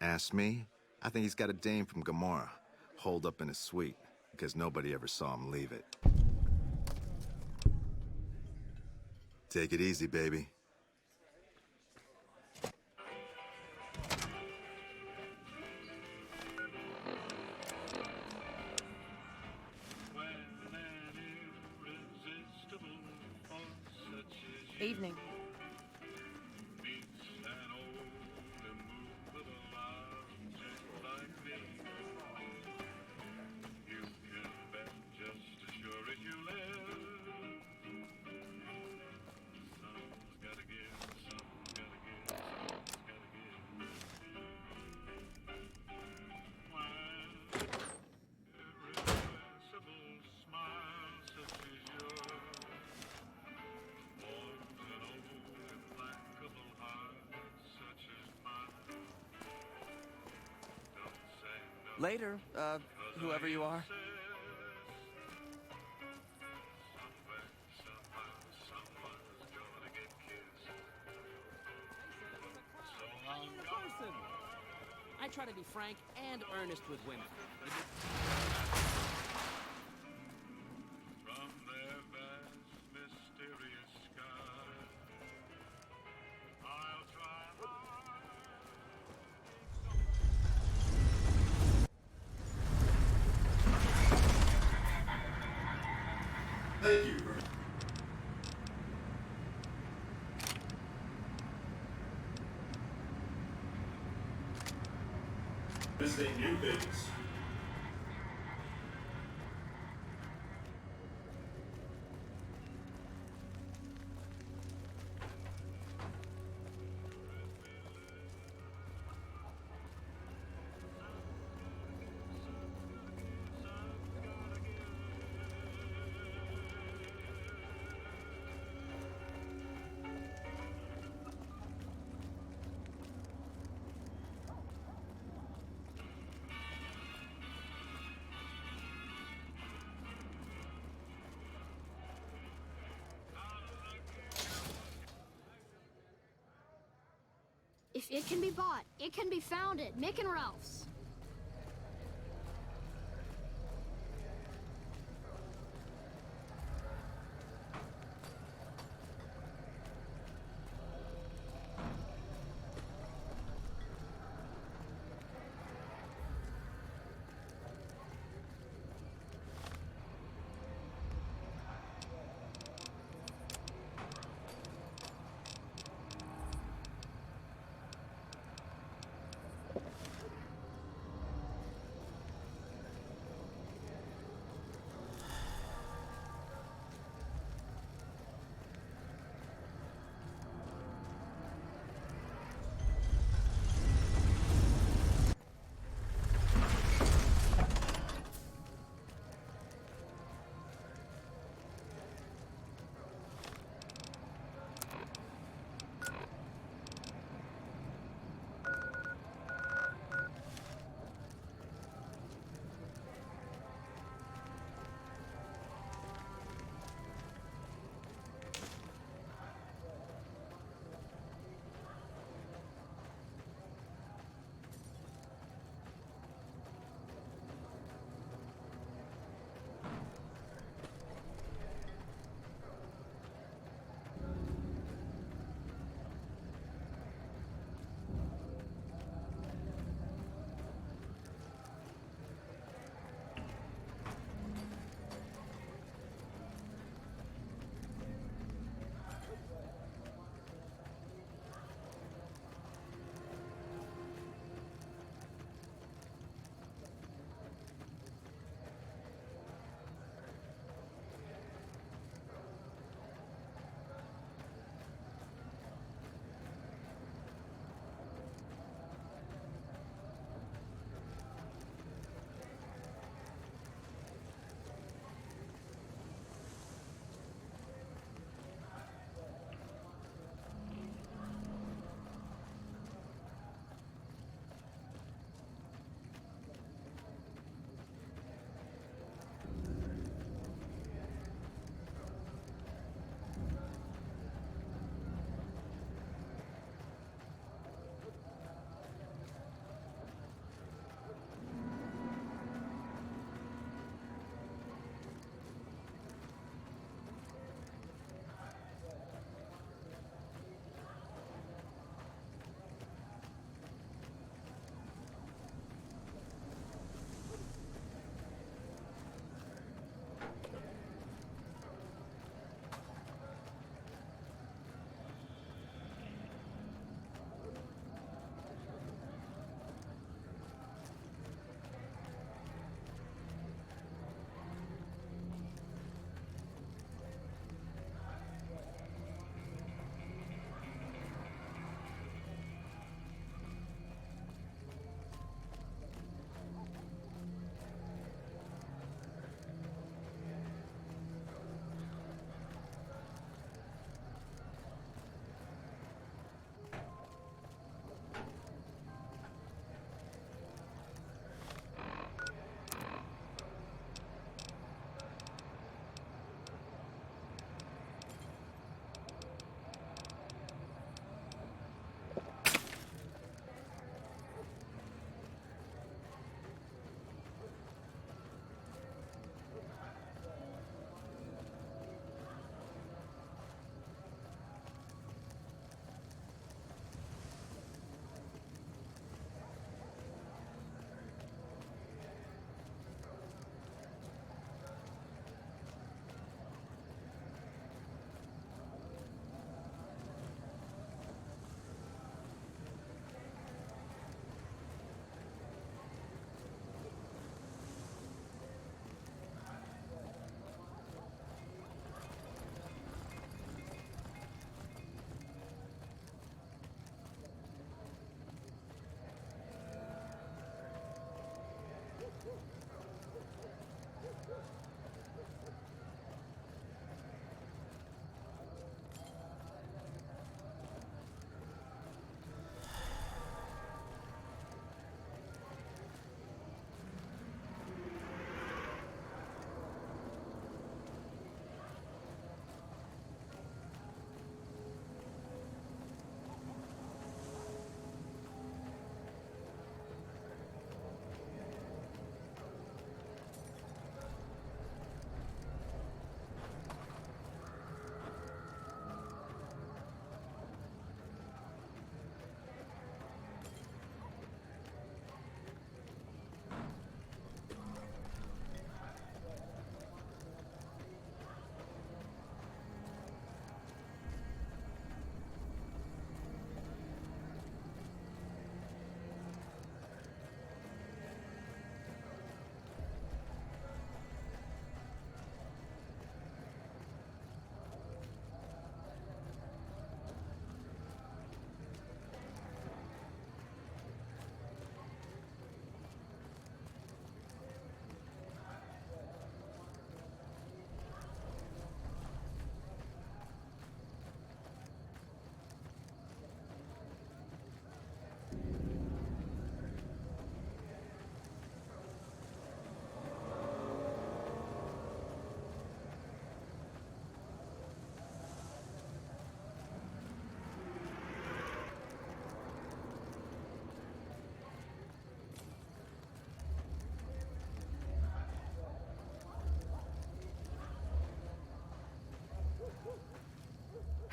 Ask me, I think he's got a dame from Gomorrah, holed up in his suite, because nobody ever saw him leave it. Take it easy, baby. Evening. Later, whoever you are. I try to be frank and earnest with women. Thank you for visiting New Vegas. If it can be bought, it can be found at Mick and Ralph's.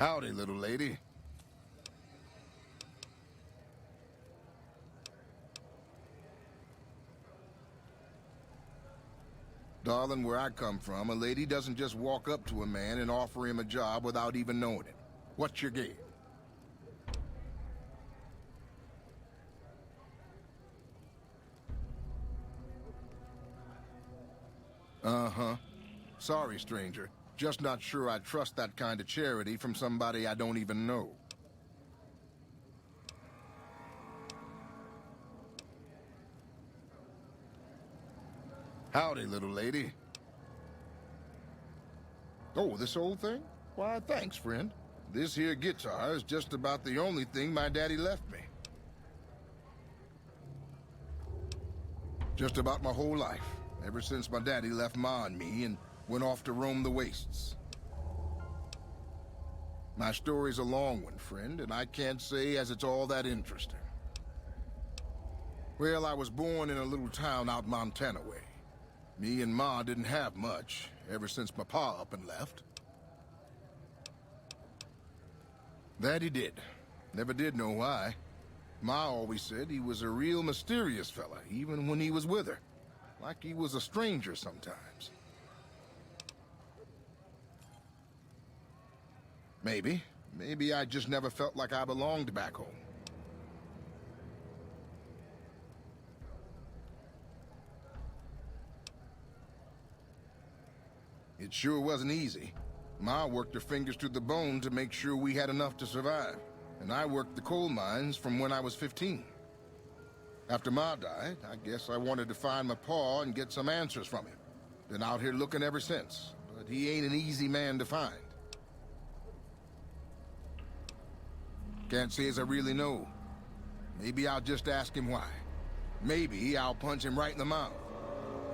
Howdy, little lady. Darling, where I come from, a lady doesn't just walk up to a man and offer him a job without even knowing it. What's your game? Uh-huh. Sorry, stranger. Just not sure I trust that kind of charity from somebody I don't even know. Howdy, little lady. Oh, this old thing? Why, thanks, friend. This here guitar is just about the only thing my daddy left me. Just about my whole life, ever since my daddy left Ma and me and went off to roam the wastes. My story's a long one, friend, and I can't say as it's all that interesting. Well, I was born in a little town out Montana way. Me and Ma didn't have much, ever since my pa up and left. That he did. Never did know why. Ma always said he was a real mysterious fella, even when he was with her. Like he was a stranger sometimes. Maybe. Maybe I just never felt like I belonged back home. It sure wasn't easy. Ma worked her fingers to the bone to make sure we had enough to survive. And I worked the coal mines from when I was 15. After Ma died, I guess I wanted to find my pa and get some answers from him. Been out here looking ever since, but he ain't an easy man to find. Can't say as I really know. Maybe I'll just ask him why. Maybe I'll punch him right in the mouth.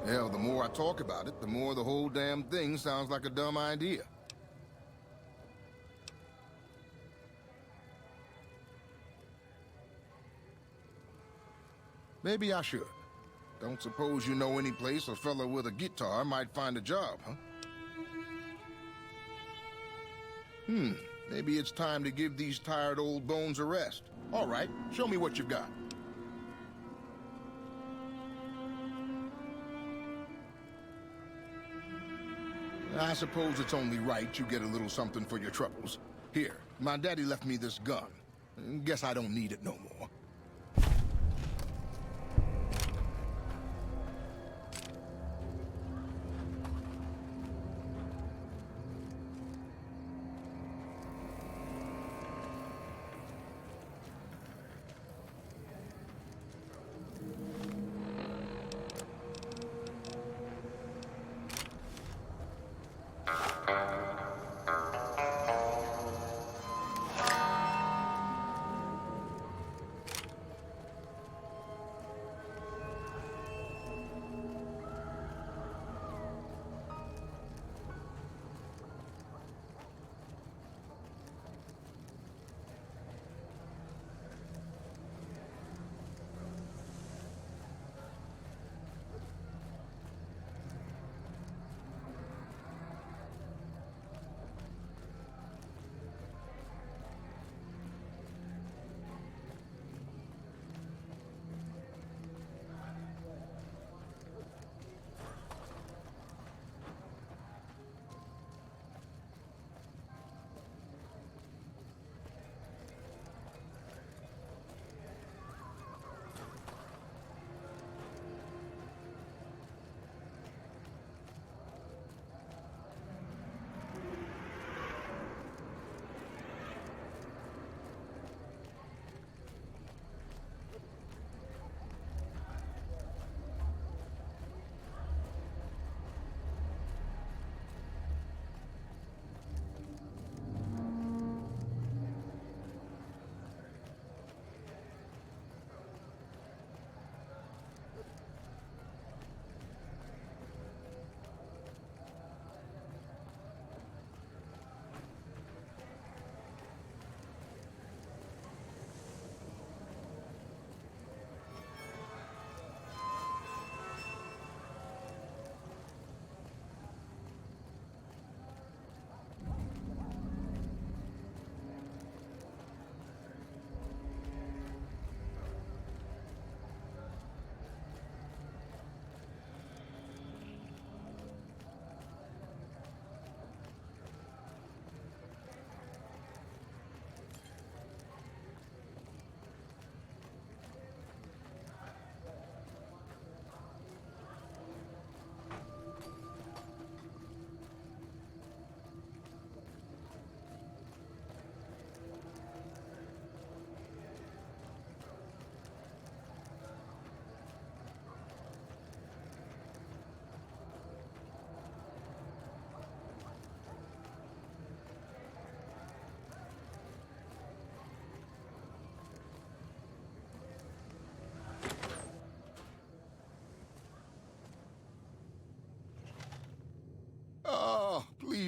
Hell, the more I talk about it, the more the whole damn thing sounds like a dumb idea. Maybe I should. Don't suppose you know any place a fella with a guitar might find a job, huh? Maybe it's time to give these tired old bones a rest. All right, show me what you've got. I suppose it's only right you get a little something for your troubles. Here, my daddy left me this gun. Guess I don't need it no more.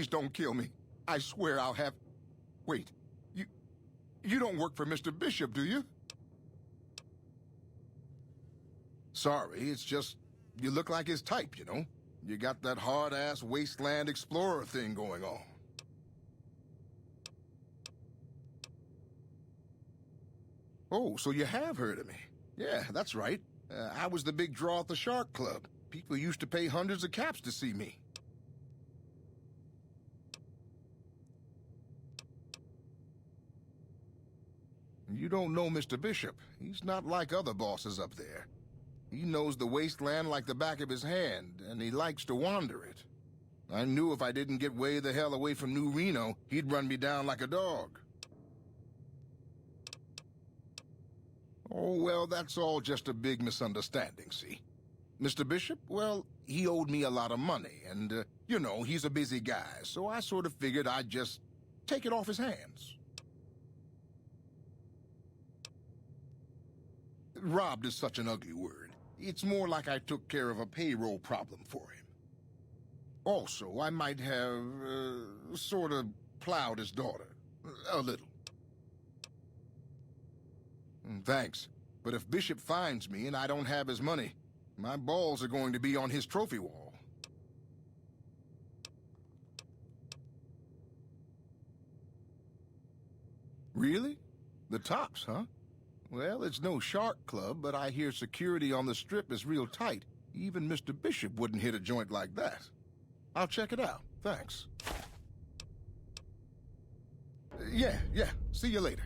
Please don't kill me. I swear I'll have... Wait, you don't work for Mr. Bishop, do you? Sorry, it's just, you look like his type, you know? You got that hard-ass wasteland explorer thing going on. Oh, so you have heard of me. Yeah, that's right. I was the big draw at the Shark Club. People used to pay hundreds of caps to see me. You don't know Mr. Bishop. He's not like other bosses up there. He knows the wasteland like the back of his hand, and he likes to wander it. I knew if I didn't get way the hell away from New Reno, he'd run me down like a dog. Oh, well, that's all just a big misunderstanding, see? Mr. Bishop, well, he owed me a lot of money, and, you know, he's a busy guy, so I sort of figured I'd just take it off his hands. Robbed is such an ugly word. It's more like I took care of a payroll problem for him. Also, I might have, sort of plowed his daughter. A little. Thanks. But if Bishop finds me and I don't have his money, my balls are going to be on his trophy wall. Really? The tops, huh? Well, it's no shark club, but I hear security on the strip is real tight. Even Mr. Bishop wouldn't hit a joint like that. I'll check it out. Thanks. Yeah. See you later.